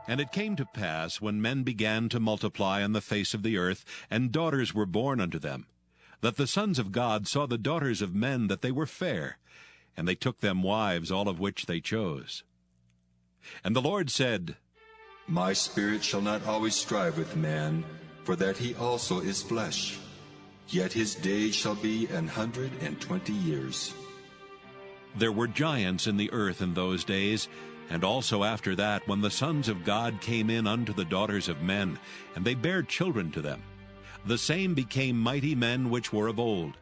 And it came to pass, when men began to multiply on the face of the earth, and daughters were born unto them, that the sons of God saw the daughters of men that they were fair, and they took them wives, all of which they chose. And the Lord said, My spirit shall not always strive with man, for that he also is flesh. Yet his days shall be 120 years. There were giants in the earth in those days, and also after that, when the sons of God came in unto the daughters of men, and they bare children to them. The same became mighty men which were of old.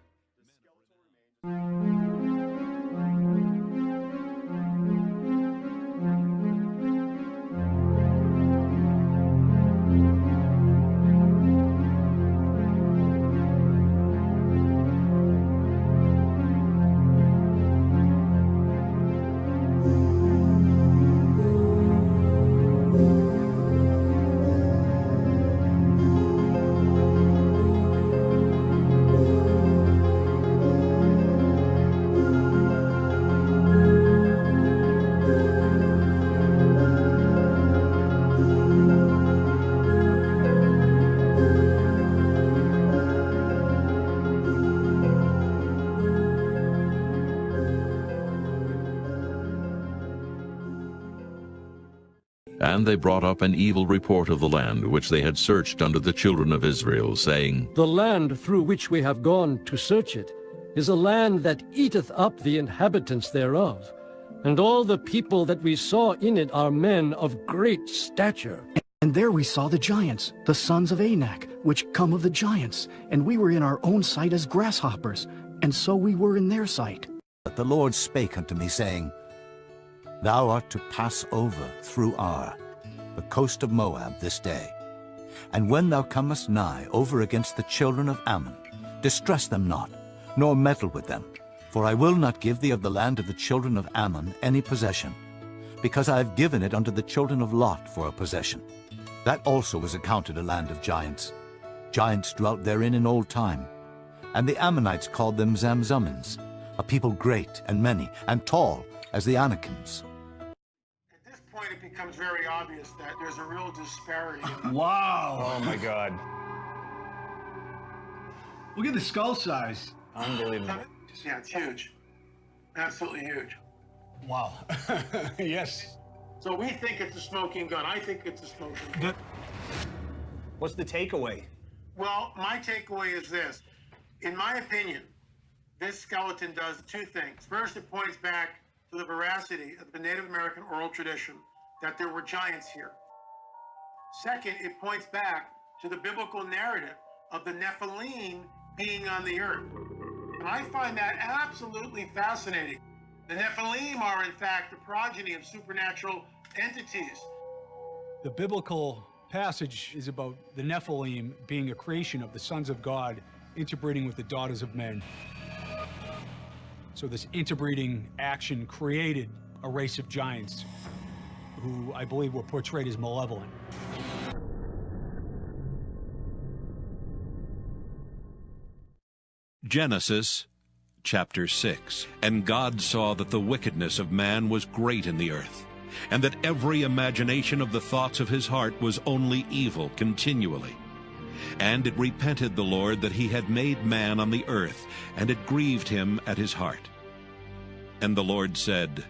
And they brought up an evil report of the land which they had searched unto the children of Israel, saying, The land through which we have gone to search it is a land that eateth up the inhabitants thereof, and all the people that we saw in it are men of great stature. And there we saw the giants, the sons of Anak, which come of the giants, and we were in our own sight as grasshoppers, and so we were in their sight. But the Lord spake unto me, saying, Thou art to pass over through Ar, the coast of Moab, this day. And when thou comest nigh over against the children of Ammon, distress them not, nor meddle with them, for I will not give thee of the land of the children of Ammon any possession, because I have given it unto the children of Lot for a possession. That also was accounted a land of giants. Giants dwelt therein in old time. And the Ammonites called them Zamzummins, a people great and many, and tall as the Anakims. At this point, it becomes very obvious that there's a real disparity. Wow! Oh my God. Look at the skull size. Unbelievable. Yeah, it's huge. Absolutely huge. Wow. Yes. So we think it's a smoking gun. I think it's a smoking gun. What's the takeaway? Well, my takeaway is this. In my opinion, this skeleton does two things. First, it points back to the veracity of the Native American oral tradition that there were giants here. Second, it points back to the biblical narrative of the Nephilim being on the earth. And I find that absolutely fascinating. The Nephilim are, in fact, the progeny of supernatural entities. The biblical passage is about the Nephilim being a creation of the sons of God interbreeding with the daughters of men. So this interbreeding action created a race of giants who I believe were portrayed as malevolent. Genesis chapter 6. And God saw that the wickedness of man was great in the earth, and that every imagination of the thoughts of his heart was only evil continually. And it repented the Lord that he had made man on the earth, and it grieved him at his heart. And the Lord said,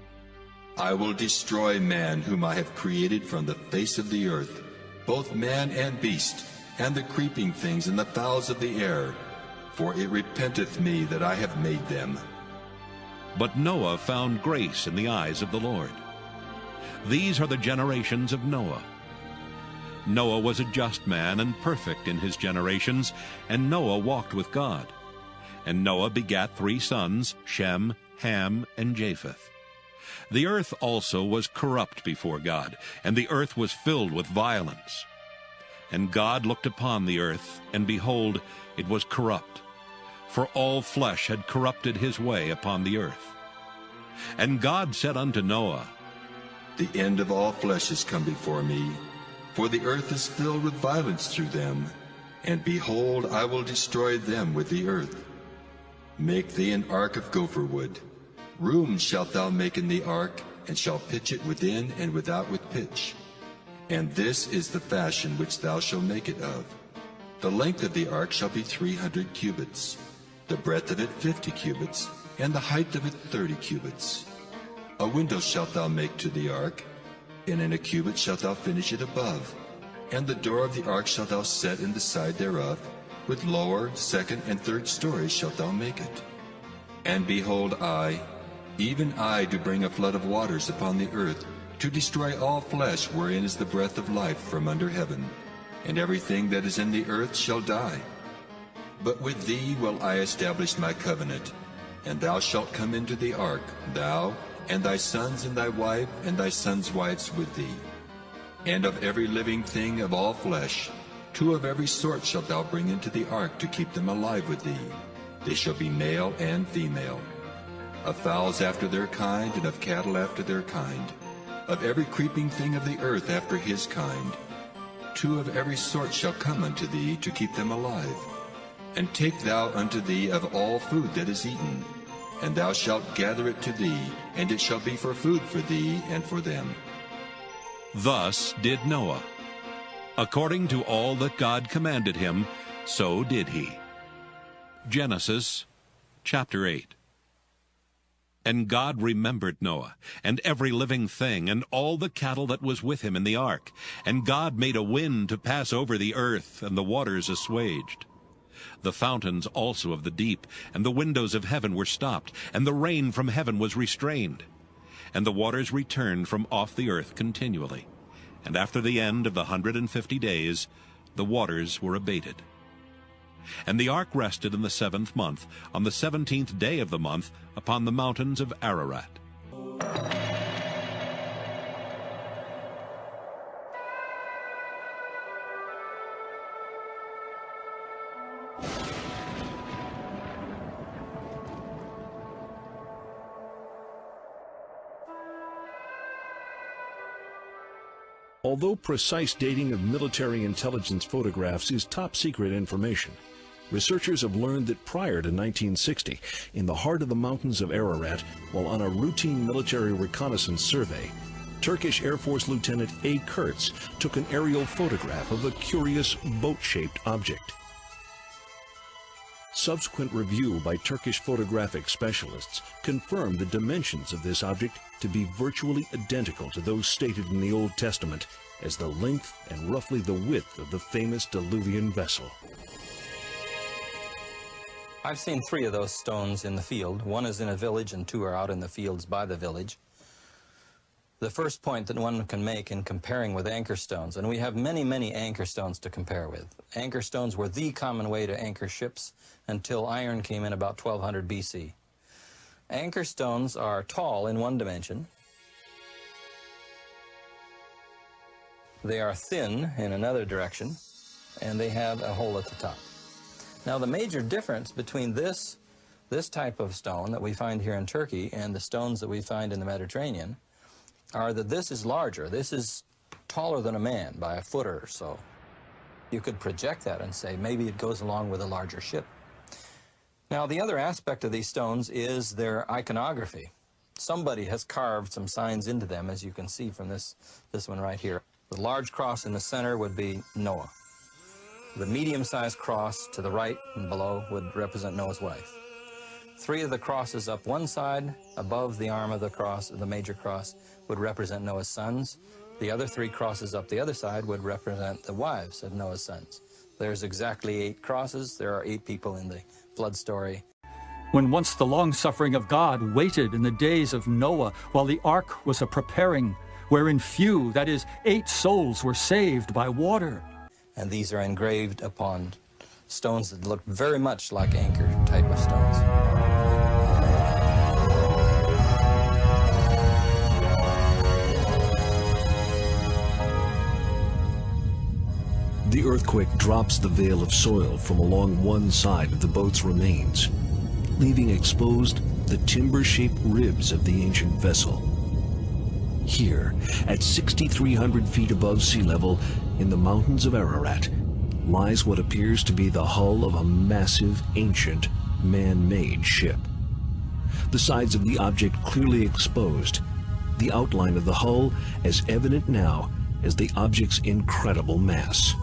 I will destroy man whom I have created from the face of the earth, both man and beast, and the creeping things and the fowls of the air, for it repenteth me that I have made them. But Noah found grace in the eyes of the Lord. These are the generations of Noah. Noah was a just man and perfect in his generations, and Noah walked with God. And Noah begat 3 sons, Shem, Ham, and Japheth. The earth also was corrupt before God, and the earth was filled with violence. And God looked upon the earth, and behold, it was corrupt, for all flesh had corrupted his way upon the earth. And God said unto Noah, The end of all flesh is come before me, for the earth is filled with violence through them, and behold, I will destroy them with the earth. Make thee an ark of gopher wood. Rooms shalt thou make in the ark, and shalt pitch it within and without with pitch. And this is the fashion which thou shalt make it of. The length of the ark shall be 300 cubits, the breadth of it 50 cubits, and the height of it 30 cubits. A window shalt thou make to the ark, and in a cubit shalt thou finish it above. And the door of the ark shalt thou set in the side thereof, with lower, second, and third stories shalt thou make it. And behold, I, even I, do bring a flood of waters upon the earth, to destroy all flesh wherein is the breath of life from under heaven, and everything that is in the earth shall die. But with thee will I establish my covenant, and thou shalt come into the ark, thou, and thy sons, and thy wife, and thy sons' wives with thee. And of every living thing of all flesh, 2 of every sort shalt thou bring into the ark to keep them alive with thee. They shall be male and female. Of fowls after their kind, and of cattle after their kind. Of every creeping thing of the earth after his kind. 2 of every sort shall come unto thee to keep them alive. And take thou unto thee of all food that is eaten, and thou shalt gather it to thee, and it shall be for food for thee and for them. Thus did Noah. According to all that God commanded him, so did he. Genesis chapter 8. And God remembered Noah, and every living thing, and all the cattle that was with him in the ark. And God made a wind to pass over the earth, and the waters assuaged. The fountains also of the deep, and the windows of heaven were stopped, and the rain from heaven was restrained. And the waters returned from off the earth continually. And after the end of the 150 days, the waters were abated. And the ark rested in the 7th month, on the 17th day of the month, upon the mountains of Ararat. Although precise dating of military intelligence photographs is top-secret information, researchers have learned that prior to 1960, in the heart of the mountains of Ararat, while on a routine military reconnaissance survey, Turkish Air Force Lieutenant A. Kurtz took an aerial photograph of a curious boat-shaped object. Subsequent review by Turkish photographic specialists confirmed the dimensions of this object to be virtually identical to those stated in the Old Testament as the length and roughly the width of the famous Diluvian vessel. I've seen 3 of those stones in the field. 1 is in a village and 2 are out in the fields by the village. The first point that one can make in comparing with anchor stones, and we have many, many anchor stones to compare with. Anchor stones were the common way to anchor ships until iron came in about 1200 BC. Anchor stones are tall in one dimension. They are thin in another direction, and they have a hole at the top. Now, the major difference between this type of stone that we find here in Turkey and the stones that we find in the Mediterranean are that this is larger. This is taller than a man by a foot or so. You could project that and say maybe it goes along with a larger ship. Now, the other aspect of these stones is their iconography. Somebody has carved some signs into them, as you can see from this one right here. The large cross in the center would be Noah. The medium-sized cross to the right and below would represent Noah's wife. 3 of the crosses up one side, above the arm of the cross, the major cross, would represent Noah's sons. The other 3 crosses up the other side would represent the wives of Noah's sons. There's exactly 8 crosses. There are 8 people in the flood story. When once the long-suffering of God waited in the days of Noah, while the ark was a-preparing, wherein few, that is, 8 souls were saved by water. And these are engraved upon stones that look very much like anchor type of stones. The earthquake drops the veil of soil from along one side of the boat's remains, leaving exposed the timber-shaped ribs of the ancient vessel. Here, at 6,300 feet above sea level, in the mountains of Ararat, lies what appears to be the hull of a massive, ancient, man-made ship. The sides of the object clearly exposed, the outline of the hull as evident now as the object's incredible mass.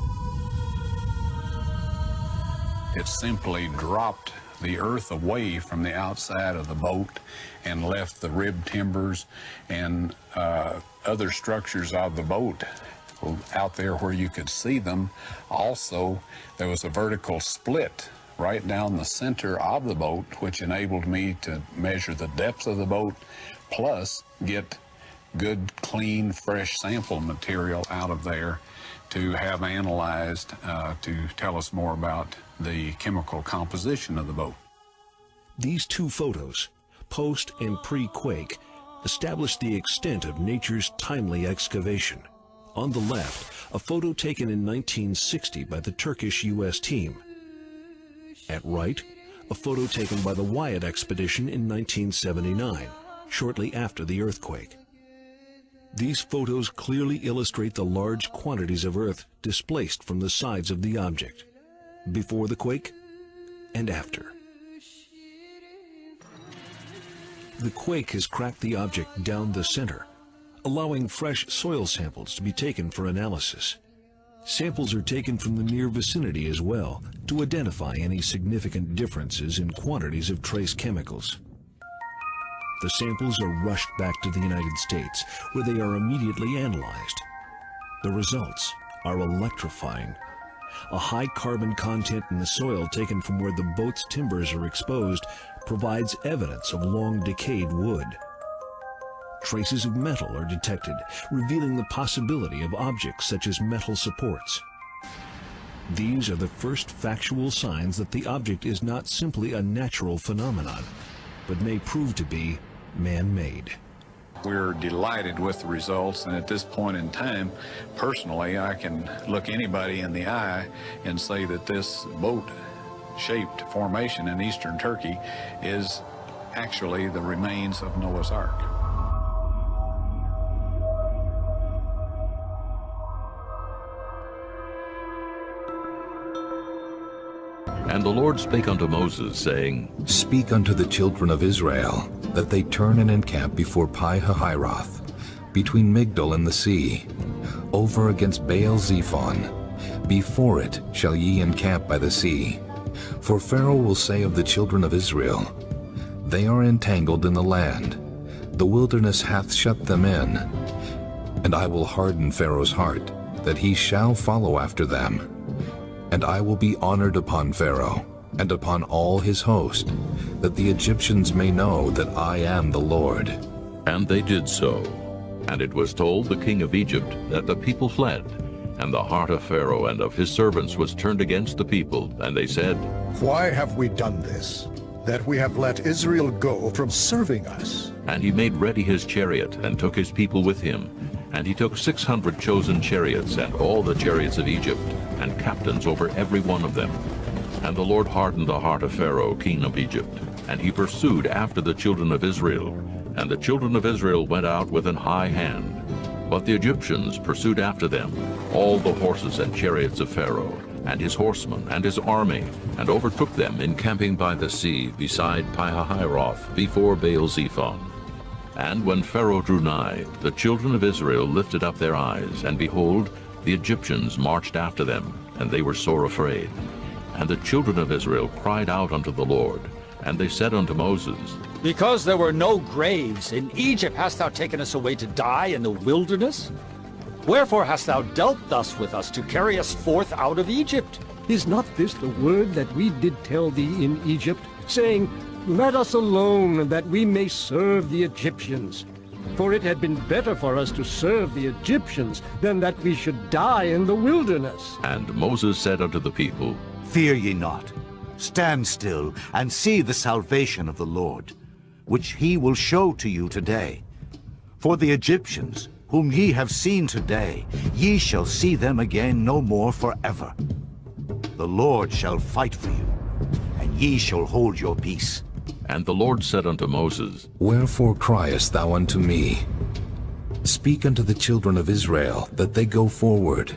It simply dropped the earth away from the outside of the boat and left the rib timbers and other structures of the boat out there where you could see them. Also, there was a vertical split right down the center of the boat, which enabled me to measure the depth of the boat, plus get good, clean, fresh sample material out of there to have analyzed to tell us more about the chemical composition of the boat. These two photos, post and pre-quake, establish the extent of nature's timely excavation. On the left, a photo taken in 1960 by the Turkish U.S. team. At right, a photo taken by the Wyatt expedition in 1979, shortly after the earthquake. These photos clearly illustrate the large quantities of earth displaced from the sides of the object, before the quake and after. The quake has cracked the object down the center, allowing fresh soil samples to be taken for analysis. Samples are taken from the near vicinity as well to identify any significant differences in quantities of trace chemicals. The samples are rushed back to the United States, where they are immediately analyzed. The results are electrifying. A high carbon content in the soil taken from where the boat's timbers are exposed provides evidence of long decayed wood. Traces of metal are detected, revealing the possibility of objects such as metal supports. These are the first factual signs that the object is not simply a natural phenomenon, but may prove to be man-made. We're delighted with the results, and at this point in time, personally, I can look anybody in the eye and say that this boat-shaped formation in eastern Turkey is actually the remains of Noah's Ark. And the Lord spake unto Moses, saying, Speak unto the children of Israel, that they turn and encamp before Pi-hahiroth, between Migdol and the sea, over against Baal-zephon. Before it shall ye encamp by the sea. For Pharaoh will say of the children of Israel, They are entangled in the land, the wilderness hath shut them in. And I will harden Pharaoh's heart, that he shall follow after them. And I will be honored upon Pharaoh, and upon all his host, that the Egyptians may know that I am the Lord. And they did so. And it was told the king of Egypt that the people fled, and the heart of Pharaoh and of his servants was turned against the people, and they said, Why have we done this, that we have let Israel go from serving us? And he made ready his chariot, and took his people with him. And he took 600 chosen chariots, and all the chariots of Egypt, and captains over every one of them. And the Lord hardened the heart of Pharaoh, king of Egypt, and he pursued after the children of Israel. And the children of Israel went out with an high hand. But the Egyptians pursued after them, all the horses and chariots of Pharaoh, and his horsemen, and his army, and overtook them encamping by the sea beside Pi-hahiroth, before Baal-zephon. And when Pharaoh drew nigh, the children of Israel lifted up their eyes, and behold, the Egyptians marched after them, and they were sore afraid. And the children of Israel cried out unto the Lord, and they said unto Moses, Because there were no graves, in Egypt hast thou taken us away to die in the wilderness? Wherefore hast thou dealt thus with us, to carry us forth out of Egypt? Is not this the word that we did tell thee in Egypt, saying, Let us alone, that we may serve the Egyptians? For it had been better for us to serve the Egyptians than that we should die in the wilderness. And Moses said unto the people, Fear ye not. Stand still, and see the salvation of the Lord, which he will show to you today. For the Egyptians, whom ye have seen today, ye shall see them again no more forever. The Lord shall fight for you, and ye shall hold your peace. And the Lord said unto Moses, Wherefore criest thou unto me? Speak unto the children of Israel, that they go forward.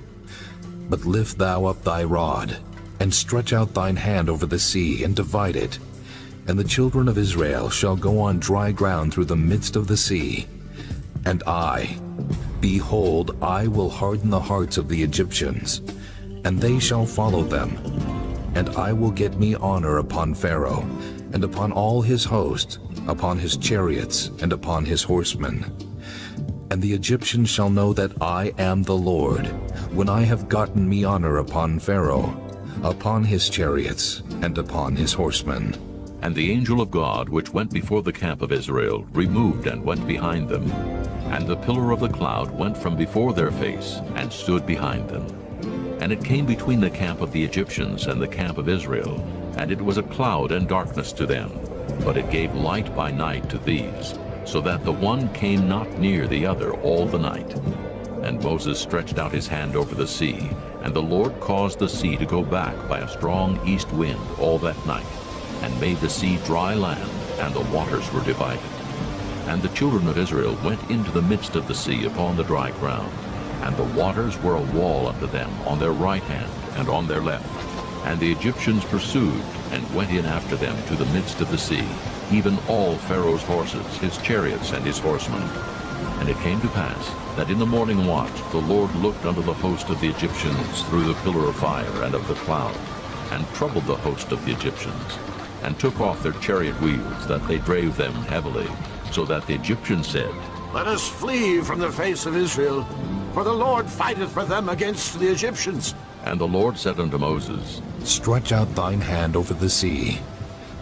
But lift thou up thy rod, and stretch out thine hand over the sea, and divide it. And the children of Israel shall go on dry ground through the midst of the sea. And I, Behold, I will harden the hearts of the Egyptians, and they shall follow them. And I will get me honor upon Pharaoh, and upon all his host, upon his chariots, and upon his horsemen. And the Egyptians shall know that I am the Lord, when I have gotten me honor upon Pharaoh, upon his chariots, and upon his horsemen. And the angel of God, which went before the camp of Israel, removed and went behind them. And the pillar of the cloud went from before their face, and stood behind them. And it came between the camp of the Egyptians and the camp of Israel, and it was a cloud and darkness to them, but it gave light by night to these, so that the one came not near the other all the night. And Moses stretched out his hand over the sea, and the Lord caused the sea to go back by a strong east wind all that night, and made the sea dry land, and the waters were divided. And the children of Israel went into the midst of the sea upon the dry ground, and the waters were a wall unto them on their right hand and on their left. And the Egyptians pursued, and went in after them to the midst of the sea, even all Pharaoh's horses, his chariots, and his horsemen. And it came to pass that in the morning watch the Lord looked unto the host of the Egyptians through the pillar of fire and of the cloud, and troubled the host of the Egyptians, and took off their chariot wheels, that they drave them heavily, so that the Egyptians said, Let us flee from the face of Israel, for the Lord fighteth for them against the Egyptians. And the Lord said unto Moses, Stretch out thine hand over the sea,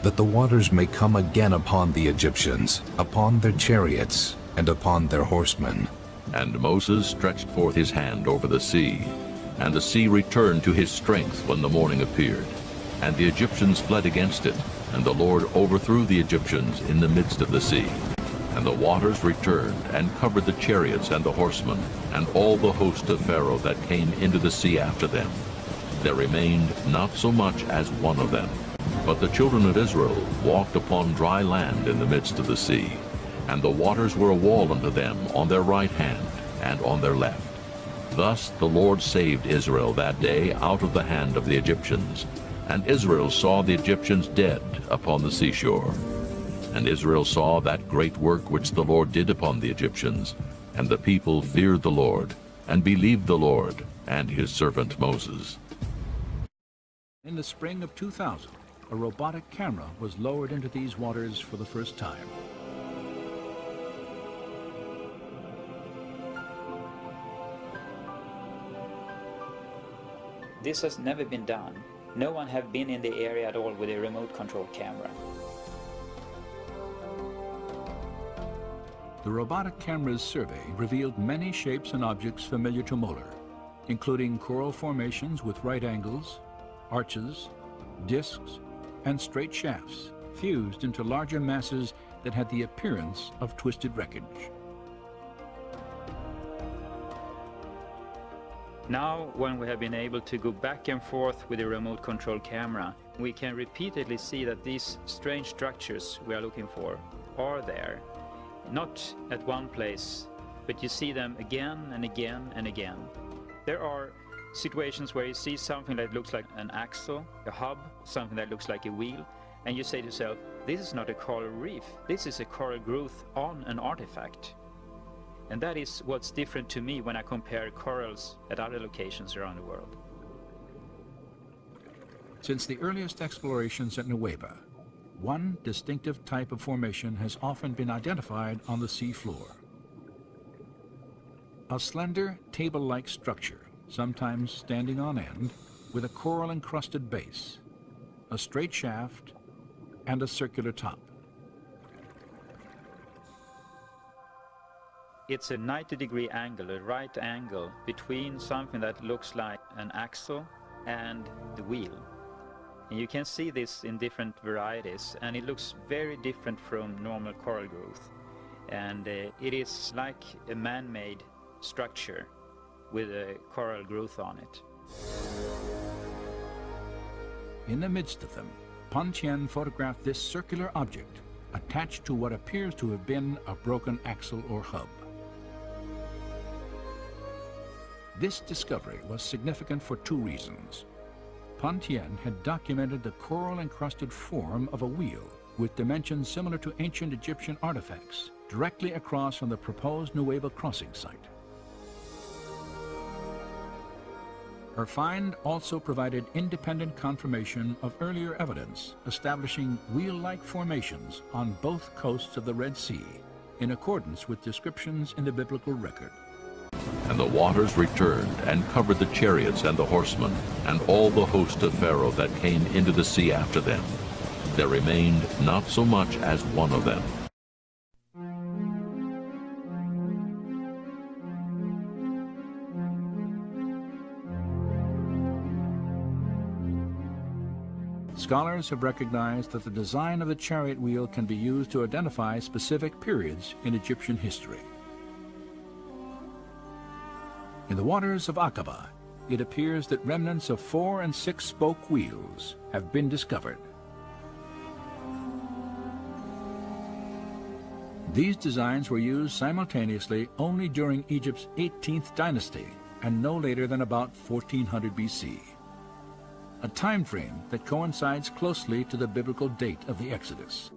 that the waters may come again upon the Egyptians, upon their chariots, and upon their horsemen. And Moses stretched forth his hand over the sea, and the sea returned to his strength when the morning appeared. And the Egyptians fled against it, and the Lord overthrew the Egyptians in the midst of the sea. And the waters returned, and covered the chariots and the horsemen, and all the host of Pharaoh that came into the sea after them. There remained not so much as one of them. But the children of Israel walked upon dry land in the midst of the sea, and the waters were a wall unto them on their right hand and on their left. Thus the Lord saved Israel that day out of the hand of the Egyptians. And Israel saw the Egyptians dead upon the seashore. And Israel saw that great work which the Lord did upon the Egyptians. And the people feared the Lord, and believed the Lord and his servant Moses. In the spring of 2000, a robotic camera was lowered into these waters for the first time. This has never been done. No one have been in the area at all with a remote control camera. The robotic camera's survey revealed many shapes and objects familiar to Mueller, including coral formations with right angles, arches, discs, and straight shafts fused into larger masses that had the appearance of twisted wreckage. Now, when we have been able to go back and forth with a remote control camera, we can repeatedly see that these strange structures we are looking for are there. Not at one place, but you see them again and again and again. There are situations where you see something that looks like an axle, a hub, something that looks like a wheel, and you say to yourself, this is not a coral reef, this is a coral growth on an artifact. And that is what's different to me when I compare corals at other locations around the world. Since the earliest explorations at Nueva, one distinctive type of formation has often been identified on the sea floor. A slender, table-like structure, sometimes standing on end, with a coral-encrusted base, a straight shaft, and a circular top. It's a 90-degree angle, a right angle, between something that looks like an axle and the wheel. And you can see this in different varieties, and it looks very different from normal coral growth. And it is like a man-made structure with a coral growth on it. In the midst of them, Pan Tien photographed this circular object attached to what appears to have been a broken axle or hub. This discovery was significant for two reasons. Pan Tien had documented the coral-encrusted form of a wheel with dimensions similar to ancient Egyptian artifacts directly across from the proposed Nueva crossing site. Her find also provided independent confirmation of earlier evidence establishing wheel-like formations on both coasts of the Red Sea, in accordance with descriptions in the biblical record. And the waters returned and covered the chariots and the horsemen, and all the host of Pharaoh that came into the sea after them. There remained not so much as one of them. Scholars have recognized that the design of the chariot wheel can be used to identify specific periods in Egyptian history. In the waters of Aqaba, it appears that remnants of 4- and 6-spoke wheels have been discovered. These designs were used simultaneously only during Egypt's 18th dynasty and no later than about 1400 BC. A time frame that coincides closely to the biblical date of the Exodus.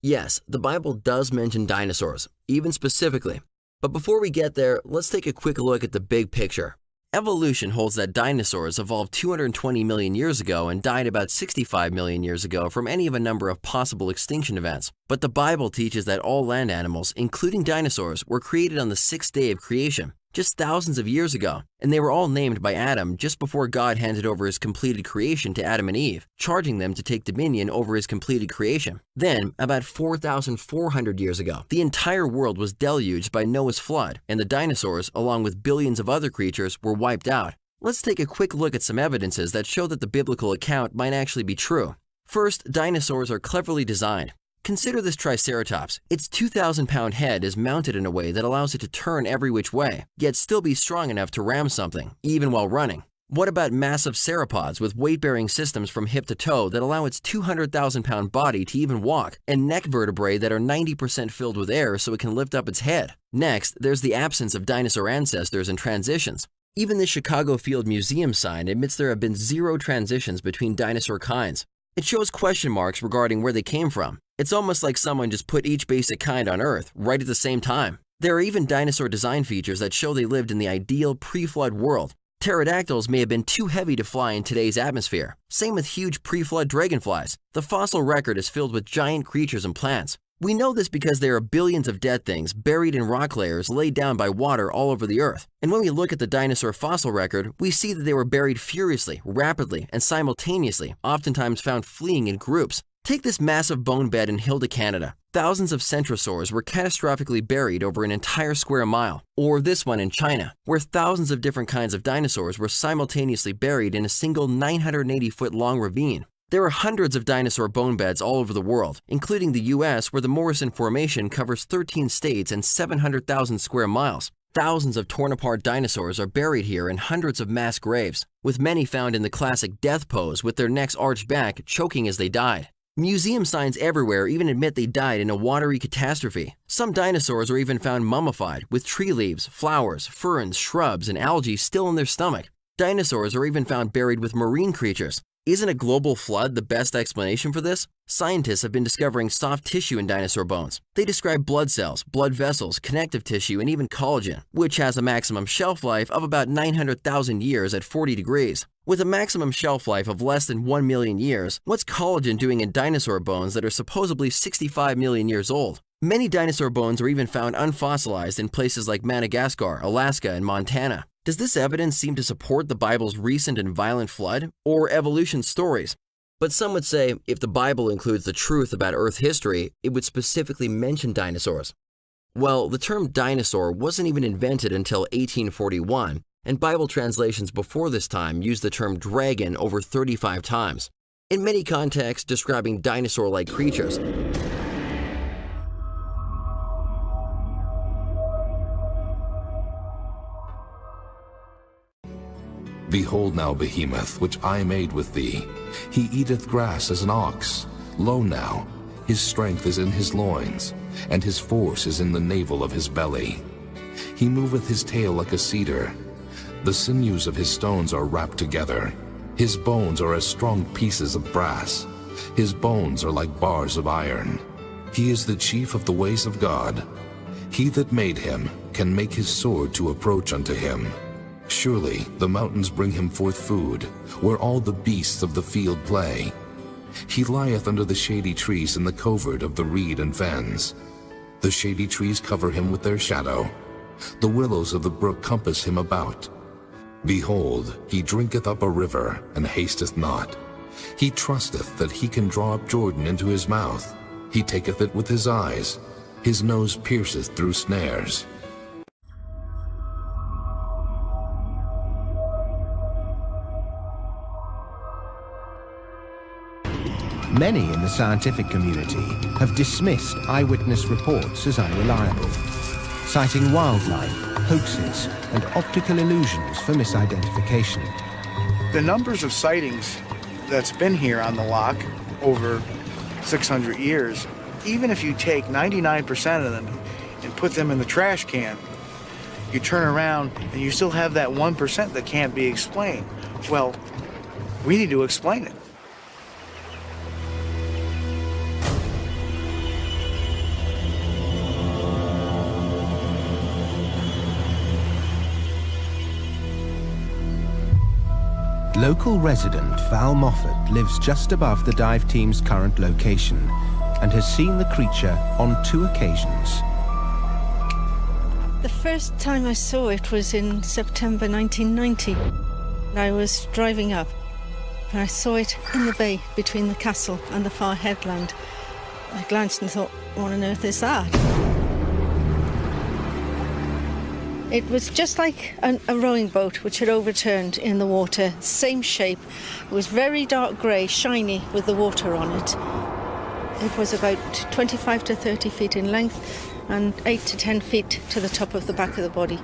Yes, the Bible does mention dinosaurs, even specifically. But before we get there, let's take a quick look at the big picture. Evolution holds that dinosaurs evolved 220 million years ago and died about 65 million years ago from any of a number of possible extinction events. But the Bible teaches that all land animals, including dinosaurs, were created on the 6th day of creation, just thousands of years ago, and they were all named by Adam just before God handed over his completed creation to Adam and Eve, charging them to take dominion over his completed creation. Then, about 4,400 years ago, the entire world was deluged by Noah's flood, and the dinosaurs, along with billions of other creatures, were wiped out. Let's take a quick look at some evidences that show that the biblical account might actually be true. First, dinosaurs are cleverly designed. Consider this Triceratops. Its 2,000-pound head is mounted in a way that allows it to turn every which way, yet still be strong enough to ram something, even while running. What about massive sauropods with weight-bearing systems from hip to toe that allow its 200,000-pound body to even walk, and neck vertebrae that are 90% filled with air so it can lift up its head? Next, there's the absence of dinosaur ancestors and transitions. Even the Chicago Field Museum sign admits there have been 0 transitions between dinosaur kinds. It shows question marks regarding where they came from. It's almost like someone just put each basic kind on Earth right at the same time. There are even dinosaur design features that show they lived in the ideal pre-flood world. Pterodactyls may have been too heavy to fly in today's atmosphere. Same with huge pre-flood dragonflies. The fossil record is filled with giant creatures and plants. We know this because there are billions of dead things buried in rock layers laid down by water all over the Earth. And when we look at the dinosaur fossil record, we see that they were buried furiously, rapidly, and simultaneously, oftentimes found fleeing in groups. Take this massive bone bed in Hilda, Canada. Thousands of centrosaurs were catastrophically buried over an entire square mile. Or this one in China, where thousands of different kinds of dinosaurs were simultaneously buried in a single 980-foot-long ravine. There are hundreds of dinosaur bone beds all over the world, including the US, where the Morrison Formation covers 13 states and 700,000 square miles. Thousands of torn-apart dinosaurs are buried here in hundreds of mass graves, with many found in the classic death pose with their necks arched back, choking as they died. Museum signs everywhere even admit they died in a watery catastrophe. Some dinosaurs are even found mummified, with tree leaves, flowers, ferns, shrubs, and algae still in their stomach. Dinosaurs are even found buried with marine creatures. Isn't a global flood the best explanation for this? Scientists have been discovering soft tissue in dinosaur bones. They describe blood cells, blood vessels, connective tissue, and even collagen, which has a maximum shelf life of about 900,000 years at 40 degrees. With a maximum shelf life of less than 1 million years, what's collagen doing in dinosaur bones that are supposedly 65 million years old? Many dinosaur bones are even found unfossilized in places like Madagascar, Alaska, and Montana. Does this evidence seem to support the Bible's recent and violent flood, or evolution stories? But some would say if the Bible includes the truth about Earth history, it would specifically mention dinosaurs. Well, the term dinosaur wasn't even invented until 1841, and Bible translations before this time used the term dragon over 35 times, in many contexts describing dinosaur-like creatures. Behold now Behemoth, which I made with thee. He eateth grass as an ox. Lo now, his strength is in his loins, and his force is in the navel of his belly. He moveth his tail like a cedar. The sinews of his stones are wrapped together. His bones are as strong pieces of brass. His bones are like bars of iron. He is the chief of the ways of God. He that made him can make his sword to approach unto him. Surely the mountains bring him forth food, where all the beasts of the field play. He lieth under the shady trees in the covert of the reed and fens. The shady trees cover him with their shadow. The willows of the brook compass him about. Behold, he drinketh up a river, and hasteth not. He trusteth that he can draw up Jordan into his mouth. He taketh it with his eyes. His nose pierceth through snares. Many in the scientific community have dismissed eyewitness reports as unreliable, citing wildlife, hoaxes, and optical illusions for misidentification. The numbers of sightings that's been here on the loch over 600 years, even if you take 99% of them and put them in the trash can, you turn around and you still have that 1% that can't be explained. Well, we need to explain it. Local resident Val Moffat lives just above the dive team's current location and has seen the creature on 2 occasions. The first time I saw it was in September 1990. I was driving up and I saw it in the bay between the castle and the far headland. I glanced and thought, what on earth is that? It was just like a rowing boat which had overturned in the water, same shape. It was very dark grey, shiny with the water on it. It was about 25 to 30 feet in length and 8 to 10 feet to the top of the back of the body.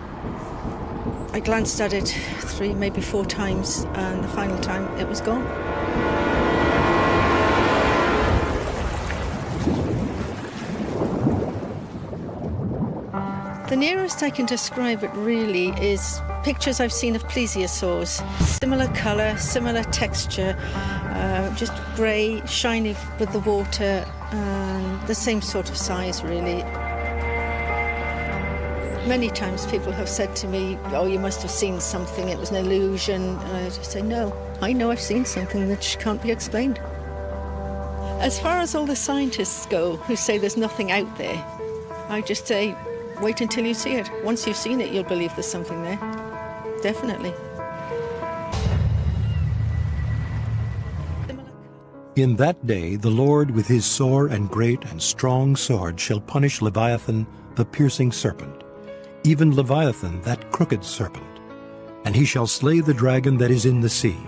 I glanced at it 3, maybe 4 times, and the final time it was gone. The nearest I can describe it really is pictures I've seen of plesiosaurs. Similar colour, similar texture, just grey, shiny with the water, and the same sort of size really. Many times people have said to me, oh, you must have seen something, it was an illusion. And I just say, no, I know I've seen something that can't be explained. As far as all the scientists go who say there's nothing out there, I just say, wait until you see it. Once you've seen it, you'll believe there's something there. Definitely. In that day the Lord with his sore and great and strong sword shall punish Leviathan, the piercing serpent, even Leviathan, that crooked serpent. And he shall slay the dragon that is in the sea,